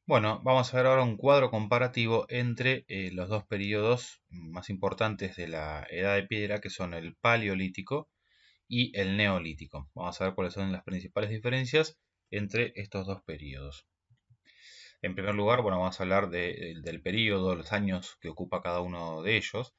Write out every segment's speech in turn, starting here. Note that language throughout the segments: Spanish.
Bueno, vamos a ver ahora un cuadro comparativo entre los dos periodos más importantes de la Edad de Piedra, que son el Paleolítico y el Neolítico. Vamos a ver cuáles son las principales diferencias entre estos dos periodos. En primer lugar, bueno, vamos a hablar del periodo, los años que ocupa cada uno de ellos.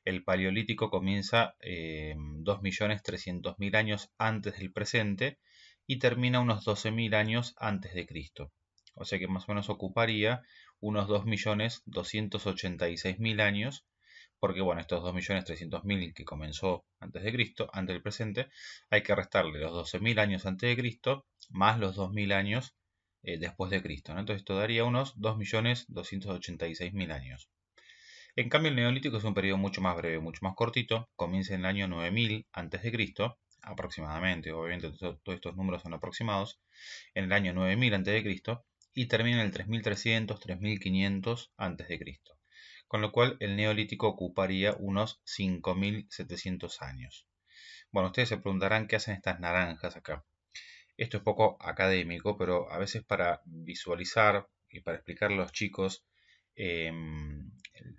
El Paleolítico comienza 2.300.000 años antes del presente y termina unos 12.000 años antes de Cristo. O sea que más o menos ocuparía unos 2.286.000 años, porque bueno, estos 2.300.000 que comenzó antes de Cristo, antes del presente, hay que restarle los 12.000 años antes de Cristo más los 2.000 años después de Cristo, ¿no? Entonces esto daría unos 2.286.000 años. En cambio, el Neolítico es un periodo mucho más breve, mucho más cortito. Comienza en el año 9000 a.C., aproximadamente, obviamente todos estos números son aproximados, en el año 9000 a.C. y termina en el 3300, 3500 a.C. Con lo cual el Neolítico ocuparía unos 5700 años. Bueno, ustedes se preguntarán qué hacen estas naranjas acá. Esto es poco académico, pero a veces para visualizar y para explicarle a los chicos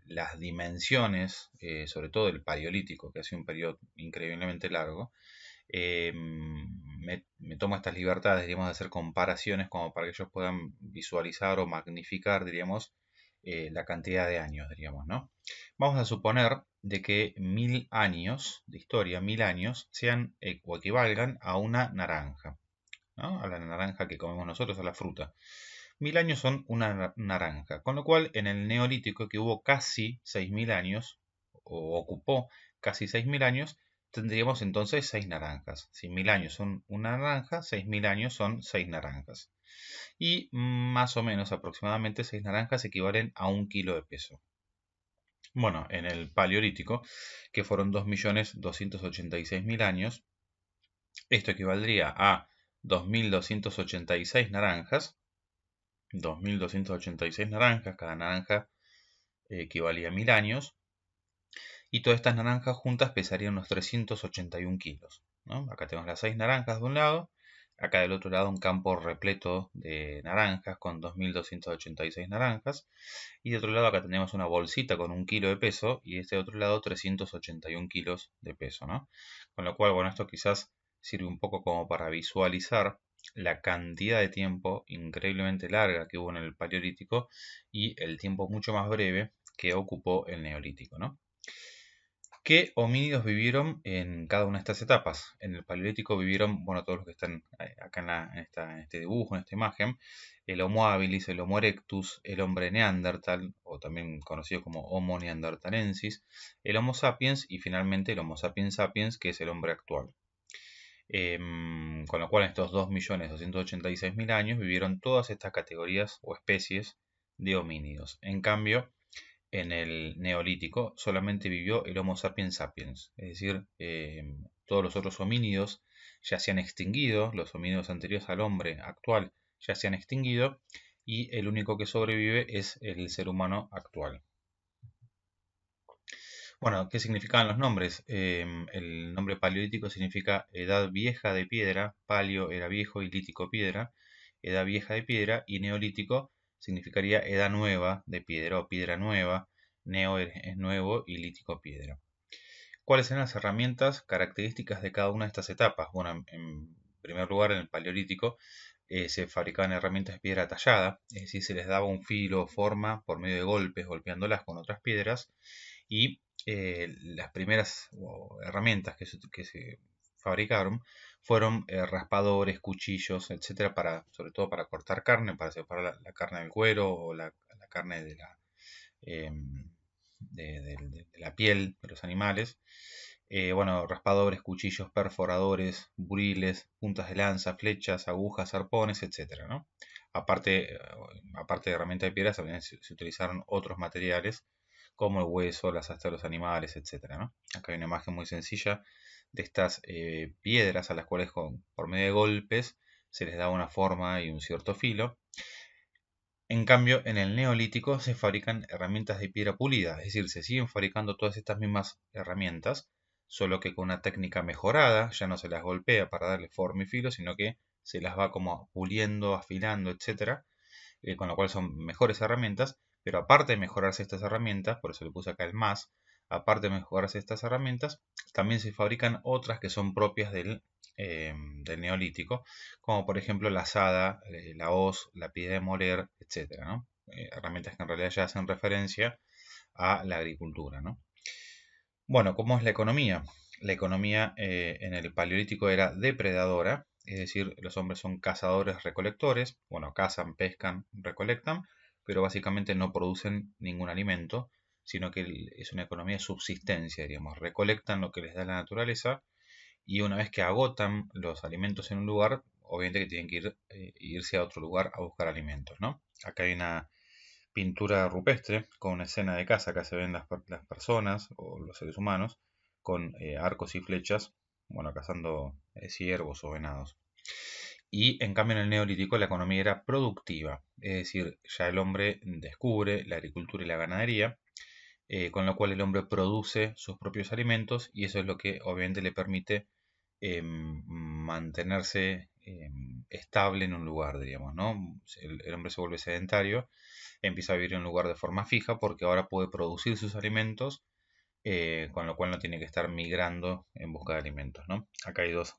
las dimensiones, sobre todo el Paleolítico, que ha sido un periodo increíblemente largo, me tomo estas libertades, diríamos, de hacer comparaciones como para que ellos puedan visualizar o magnificar, diríamos, la cantidad de años, diríamos, ¿no? Vamos a suponer de que 1000 años de historia, 1000 años, sean o equivalgan a una naranja, ¿no? A la naranja que comemos nosotros, a la fruta. 1000 años son una naranja, con lo cual en el Neolítico, que hubo casi 6000 años, o ocupó casi 6000 años, tendríamos entonces 6 naranjas. Si 1000 años son una naranja, 6000 años son 6 naranjas. Y más o menos aproximadamente 6 naranjas equivalen a 1 kilo de peso. Bueno, en el Paleolítico, que fueron 2.286.000 años, esto equivaldría a 2.286 naranjas. 2.286 naranjas, cada naranja equivalía a 1000 años. Y todas estas naranjas juntas pesarían unos 381 kilos, ¿no? Acá tenemos las 6 naranjas de un lado, acá del otro lado un campo repleto de naranjas con 2.286 naranjas. Y de otro lado acá tenemos una bolsita con 1 kilo de peso y de este otro lado 381 kilos de peso, ¿no? Con lo cual, bueno, esto quizás sirve un poco como para visualizar la cantidad de tiempo increíblemente larga que hubo en el Paleolítico y el tiempo mucho más breve que ocupó el Neolítico, ¿no? ¿Qué homínidos vivieron en cada una de estas etapas? En el Paleolítico vivieron, bueno, todos los que están acá en este dibujo, en esta imagen, el Homo habilis, el Homo erectus, el hombre neandertal, o también conocido como Homo neanderthalensis, el Homo sapiens y finalmente el Homo sapiens sapiens, que es el hombre actual. Con lo cual en estos 2.286.000 años vivieron todas estas categorías o especies de homínidos. En cambio, en el Neolítico solamente vivió el Homo sapiens sapiens, es decir, todos los otros homínidos ya se han extinguido, los homínidos anteriores al hombre actual ya se han extinguido y el único que sobrevive es el ser humano actual. Bueno, ¿qué significaban los nombres? El nombre paleolítico significa edad vieja de piedra, paleo era viejo y lítico piedra, edad vieja de piedra, y neolítico significaría edad nueva de piedra o piedra nueva, neo es nuevo y lítico piedra. ¿Cuáles eran las herramientas características de cada una de estas etapas? Bueno, en primer lugar, en el paleolítico se fabricaban herramientas de piedra tallada, es decir, se les daba un filo o forma por medio de golpes, golpeándolas con otras piedras, y las primeras herramientas que se fabricaron fueron raspadores, cuchillos, etcétera, sobre todo para cortar carne, para separar la carne del cuero o la carne em, de la piel de los animales. Bueno, raspadores, cuchillos, perforadores, buriles, puntas de lanza, flechas, agujas, arpones, etcétera, ¿no? Aparte de herramientas de piedra, también se utilizaron otros materiales como el hueso, las astas de los animales, etcétera, ¿no? Acá hay una imagen muy sencilla de estas piedras a las cuales por medio de golpes se les da una forma y un cierto filo. En cambio, en el Neolítico se fabrican herramientas de piedra pulida, es decir, se siguen fabricando todas estas mismas herramientas, solo que con una técnica mejorada, ya no se las golpea para darle forma y filo, sino que se las va como puliendo, afilando, etcétera, con lo cual son mejores herramientas, pero aparte de mejorarse estas herramientas, por eso le puse acá el más, aparte de mejorarse estas herramientas, también se fabrican otras que son propias del neolítico, como por ejemplo la azada, la hoz, la piedra de moler, etc., ¿no? Herramientas que en realidad ya hacen referencia a la agricultura, ¿no? Bueno, ¿cómo es la economía? La economía en el Paleolítico era depredadora, es decir, los hombres son cazadores-recolectores, bueno, cazan, pescan, recolectan, pero básicamente no producen ningún alimento, sino que es una economía de subsistencia, diríamos, recolectan lo que les da la naturaleza y una vez que agotan los alimentos en un lugar, obviamente que tienen que irse a otro lugar a buscar alimentos, ¿no? Acá hay una pintura rupestre con una escena de caza. Acá se ven las personas o los seres humanos con arcos y flechas, bueno, cazando ciervos o venados. Y en cambio en el neolítico la economía era productiva, es decir, ya el hombre descubre la agricultura y la ganadería, con lo cual el hombre produce sus propios alimentos y eso es lo que obviamente le permite mantenerse estable en un lugar, diríamos, ¿no? El hombre se vuelve sedentario, empieza a vivir en un lugar de forma fija porque ahora puede producir sus alimentos, con lo cual no tiene que estar migrando en busca de alimentos, ¿no? Acá hay dos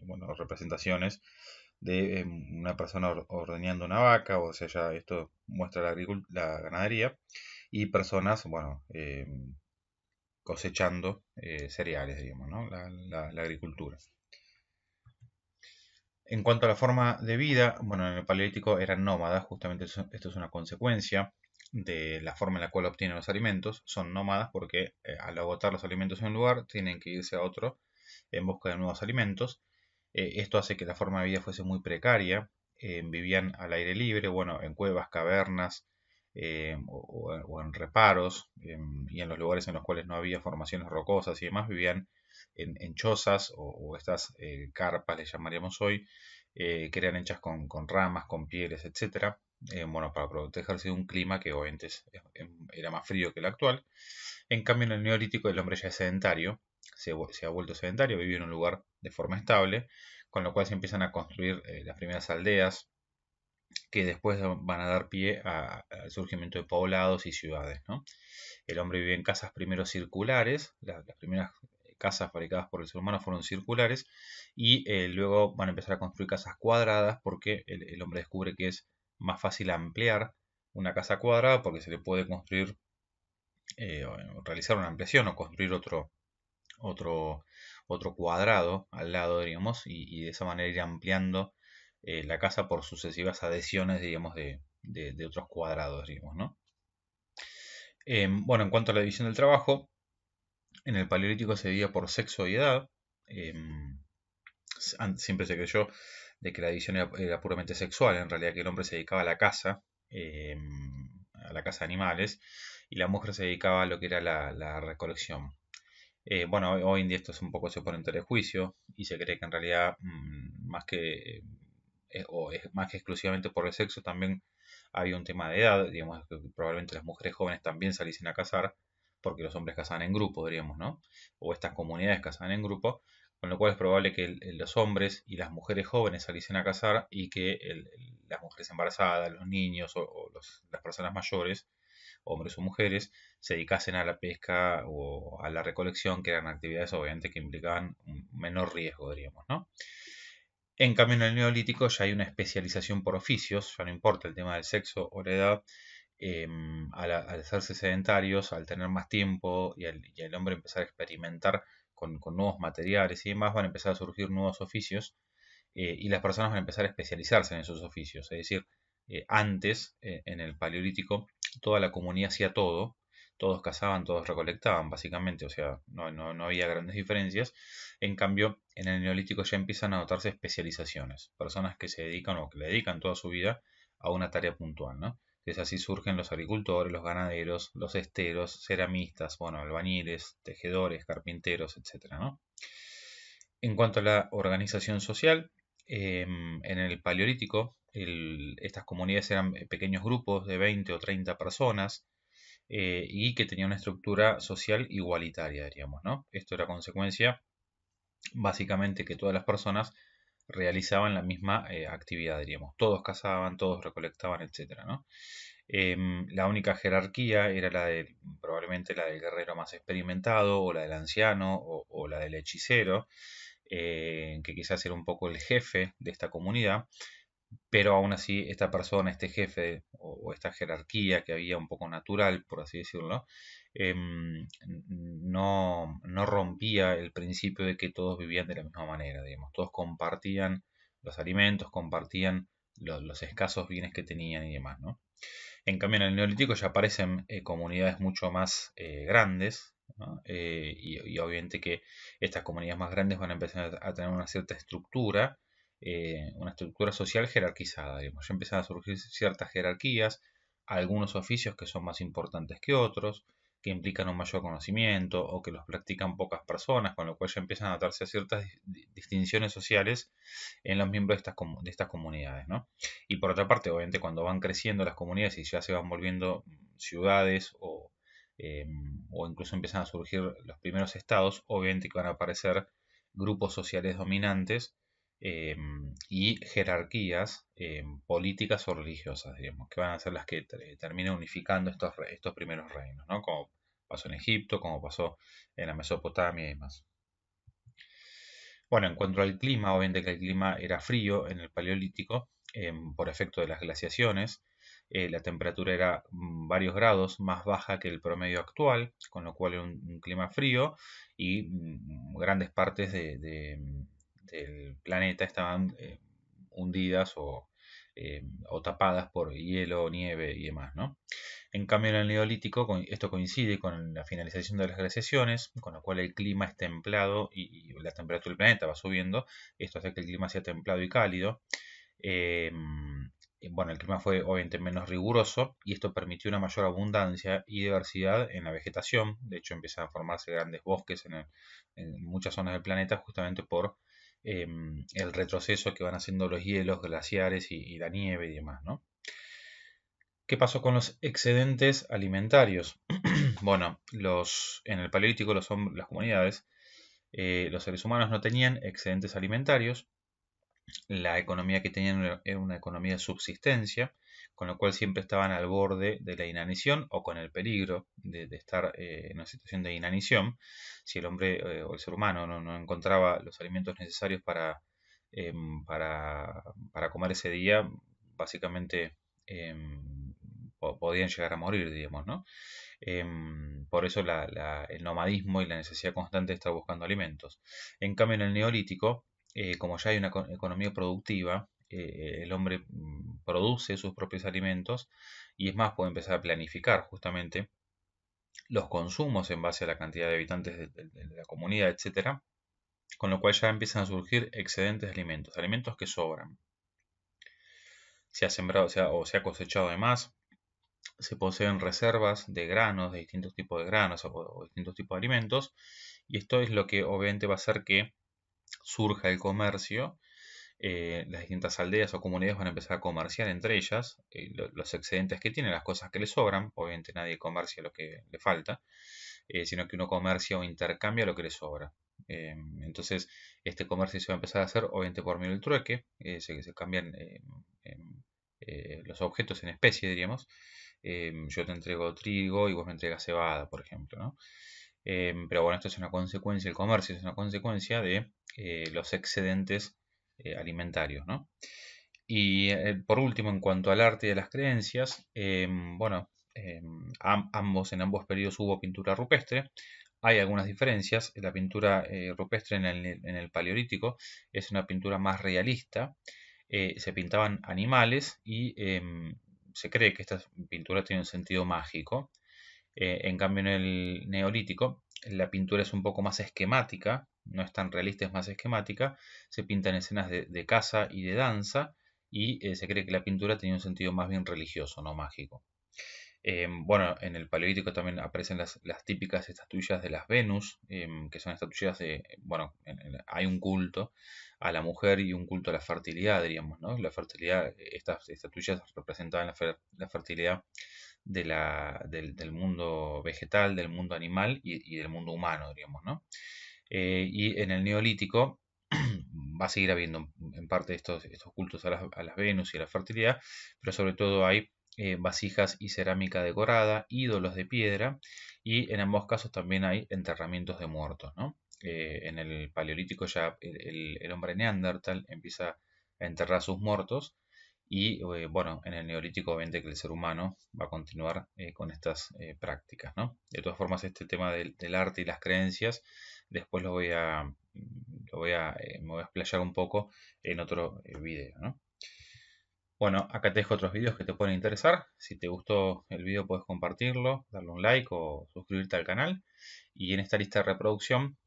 bueno, representaciones de una persona ordeñando una vaca, o sea, ya esto muestra la ganadería, y personas, bueno, cosechando cereales, digamos, ¿no? La agricultura. En cuanto a la forma de vida, bueno, en el Paleolítico eran nómadas, justamente esto es una consecuencia de la forma en la cual obtienen los alimentos. Son nómadas porque al agotar los alimentos en un lugar tienen que irse a otro en busca de nuevos alimentos. Esto hace que la forma de vida fuese muy precaria. Vivían al aire libre, bueno, en cuevas, cavernas o en reparos, y en los lugares en los cuales no había formaciones rocosas y demás, vivían en chozas o estas carpas, le llamaríamos hoy, que eran hechas con ramas, con pieles, etcétera, bueno, para protegerse de un clima que obviamente era más frío que el actual. En cambio, en el Neolítico el hombre ya es sedentario, se ha vuelto sedentario, vive en un lugar de forma estable, con lo cual se empiezan a construir las primeras aldeas que después van a dar pie al surgimiento de poblados y ciudades, ¿no? El hombre vive en casas primero circulares, las primeras casas fabricadas por el ser humano fueron circulares y luego van a empezar a construir casas cuadradas porque el hombre descubre que es más fácil ampliar una casa cuadrada porque se le puede construir, realizar una ampliación o construir otro, otro cuadrado al lado, digamos, y de esa manera ir ampliando la casa por sucesivas adhesiones, digamos, de otros cuadrados, digamos, ¿no? Bueno, en cuanto a la división del trabajo, en el Paleolítico se dividía por sexo y edad. Siempre se creyó de que la división era puramente sexual, en realidad que el hombre se dedicaba a la caza de animales, y la mujer se dedicaba a lo que era la recolección. Bueno, hoy en día esto es un poco se pone en telejuicio y se cree que en realidad o es más que exclusivamente por el sexo, también había un tema de edad, digamos que probablemente las mujeres jóvenes también saliesen a cazar, porque los hombres cazaban en grupo, diríamos, ¿no? O estas comunidades cazaban en grupo, con lo cual es probable que los hombres y las mujeres jóvenes saliesen a cazar y que las mujeres embarazadas, los niños o las personas mayores, hombres o mujeres, se dedicasen a la pesca o a la recolección, que eran actividades obviamente que implicaban un menor riesgo, diríamos, ¿no? En cambio, en el Neolítico ya hay una especialización por oficios, ya no importa el tema del sexo o la edad. Al hacerse sedentarios, al tener más tiempo y al hombre empezar a experimentar con nuevos materiales y demás, van a empezar a surgir nuevos oficios, y las personas van a empezar a especializarse en esos oficios. Es decir, antes, en el Paleolítico, toda la comunidad hacía todo, todos cazaban, todos recolectaban, básicamente, o sea, no había grandes diferencias. En cambio, en el Neolítico ya empiezan a notarse especializaciones, personas que se dedican o que le dedican toda su vida a una tarea puntual, ¿no? Entonces así surgen los agricultores, los ganaderos, los esteros, ceramistas, bueno, albañiles, tejedores, carpinteros, etcétera, ¿no? En cuanto a la organización social, en el Paleolítico estas comunidades eran pequeños grupos de 20 o 30 personas, y que tenían una estructura social igualitaria, diríamos, ¿no? Esto era consecuencia básicamente que todas las personas realizaban la misma actividad, diríamos. Todos cazaban, todos recolectaban, etcétera, ¿no? La única jerarquía era probablemente la del guerrero más experimentado, o la del anciano, o la del hechicero, que quizás era un poco el jefe de esta comunidad, pero aún así esta persona, este jefe o esta jerarquía que había un poco natural, por así decirlo, no rompía el principio de que todos vivían de la misma manera, digamos, todos compartían los alimentos, compartían los escasos bienes que tenían y demás, ¿no? En cambio, en el Neolítico ya aparecen comunidades mucho más grandes, ¿no? Y obviamente que estas comunidades más grandes van a empezar a tener una cierta una estructura social jerarquizada, digamos. Ya empiezan a surgir ciertas jerarquías, algunos oficios que son más importantes que otros, que implican un mayor conocimiento o que los practican pocas personas, con lo cual ya empiezan a darse ciertas distinciones sociales en los miembros de estas comunidades, ¿no? Y por otra parte, obviamente, cuando van creciendo las comunidades y ya se van volviendo ciudades o incluso empiezan a surgir los primeros estados, obviamente que van a aparecer grupos sociales dominantes y jerarquías políticas o religiosas, digamos, que van a ser las que terminen unificando estos primeros reinos, ¿no? Como pasó en Egipto, como pasó en la Mesopotamia y demás. Bueno, en cuanto al clima, obviamente que el clima era frío en el Paleolítico por efecto de las glaciaciones. La temperatura era varios grados más baja que el promedio actual, con lo cual era un clima frío y grandes partes del planeta estaban hundidas o tapadas por hielo, nieve y demás, ¿no? En cambio, en el Neolítico, esto coincide con la finalización de las glaciaciones, con lo cual el clima es templado y la temperatura del planeta va subiendo. Esto hace que el clima sea templado y cálido. Y bueno, el clima fue obviamente menos riguroso y esto permitió una mayor abundancia y diversidad en la vegetación. De hecho, empiezan a formarse grandes bosques en muchas zonas del planeta justamente por el retroceso que van haciendo los hielos, glaciares y la nieve y demás, ¿no? ¿Qué pasó con los excedentes alimentarios? Bueno, en el Paleolítico las comunidades, los seres humanos no tenían excedentes alimentarios. La economía que tenían era una economía de subsistencia, con lo cual siempre estaban al borde de la inanición o con el peligro de estar en una situación de inanición. Si el hombre o el ser humano no encontraba los alimentos necesarios para comer ese día, básicamente podían llegar a morir, digamos, ¿no? Por eso el nomadismo y la necesidad constante de estar buscando alimentos. En cambio, en el Neolítico, como ya hay una economía productiva, el hombre produce sus propios alimentos y es más, puede empezar a planificar justamente los consumos en base a la cantidad de habitantes de la comunidad, etcétera, con lo cual ya empiezan a surgir excedentes de alimentos, alimentos que sobran. Se ha sembrado o se ha cosechado de más, se poseen reservas de granos, de distintos tipos de granos o distintos tipos de alimentos, y esto es lo que obviamente va a hacer que surja el comercio. Las distintas aldeas o comunidades van a empezar a comerciar entre ellas los excedentes que tienen, las cosas que le sobran. Obviamente nadie comercia lo que le falta, sino que uno comercia o intercambia lo que le sobra. Entonces, este comercio se va a empezar a hacer obviamente por medio del trueque, se cambian los objetos en especie, diríamos. Yo te entrego trigo y vos me entregas cebada, por ejemplo, ¿no? Pero bueno, esto es una consecuencia, el comercio es una consecuencia de los excedentes alimentarios, ¿no? Y por último, en cuanto al arte y a las creencias, bueno, en ambos periodos hubo pintura rupestre. Hay algunas diferencias. La pintura rupestre en el Paleolítico es una pintura más realista. Se pintaban animales y se cree que esta pintura tiene un sentido mágico. En cambio, en el Neolítico, la pintura es un poco más esquemática, no es tan realista, es más esquemática. Se pintan escenas de caza y de danza, y se cree que la pintura tenía un sentido más bien religioso, no mágico. Bueno, en el Paleolítico también aparecen las típicas estatuillas de las Venus, que son estatuillas bueno, hay un culto a la mujer y un culto a la fertilidad, diríamos, ¿no? La fertilidad, estas estatuillas representaban la fertilidad del mundo vegetal, del mundo animal y del mundo humano, diríamos, ¿no? Y en el Neolítico, va a seguir habiendo en parte estos cultos a las Venus y a la fertilidad, pero sobre todo hay vasijas y cerámica decorada, ídolos de piedra, y en ambos casos también hay enterramientos de muertos, ¿no? En el Paleolítico ya el hombre neandertal empieza a enterrar sus muertos, y bueno, en el Neolítico obviamente que el ser humano va a continuar con estas prácticas, ¿no? De todas formas, este tema del arte y las creencias, después me voy a explayar un poco en otro video, ¿no? Bueno, acá te dejo otros videos que te pueden interesar. Si te gustó el video puedes compartirlo, darle un like o suscribirte al canal. Y en esta lista de reproducción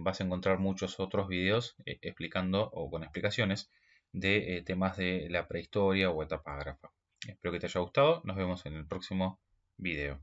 vas a encontrar muchos otros videos explicando o con explicaciones de temas de la prehistoria o etapa ágrafa. Espero que te haya gustado. Nos vemos en el próximo video.